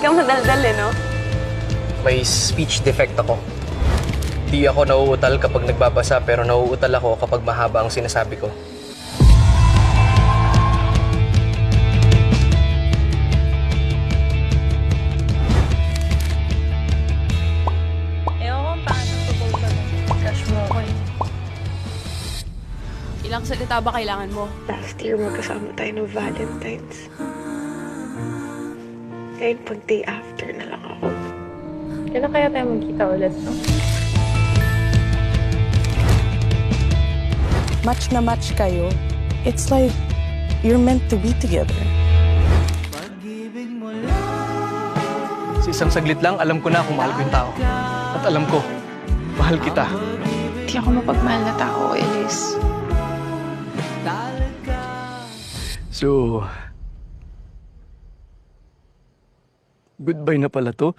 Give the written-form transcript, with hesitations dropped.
ka madaldal no? May speech defect ako. Di ako nauutal kapag nagbabasa pero nauutal ako kapag mahaba ang sinasabi ko. Ewan ko paano proposal mo. Crush mo ako eh. Ilang salita ba kailangan mo? Last year, magkasama tayo ng Valentine's. Ngayon, pag day after na lang ako. Kailan kaya tayo magkita ulit, no? Match na match kayo. It's like you're meant to be together. Sa isang saglit lang, alam ko na kung mahal ko yung tao. At alam ko, mahal kita. Hindi ako mapagmahal na tao, Elise. So, goodbye na pala to.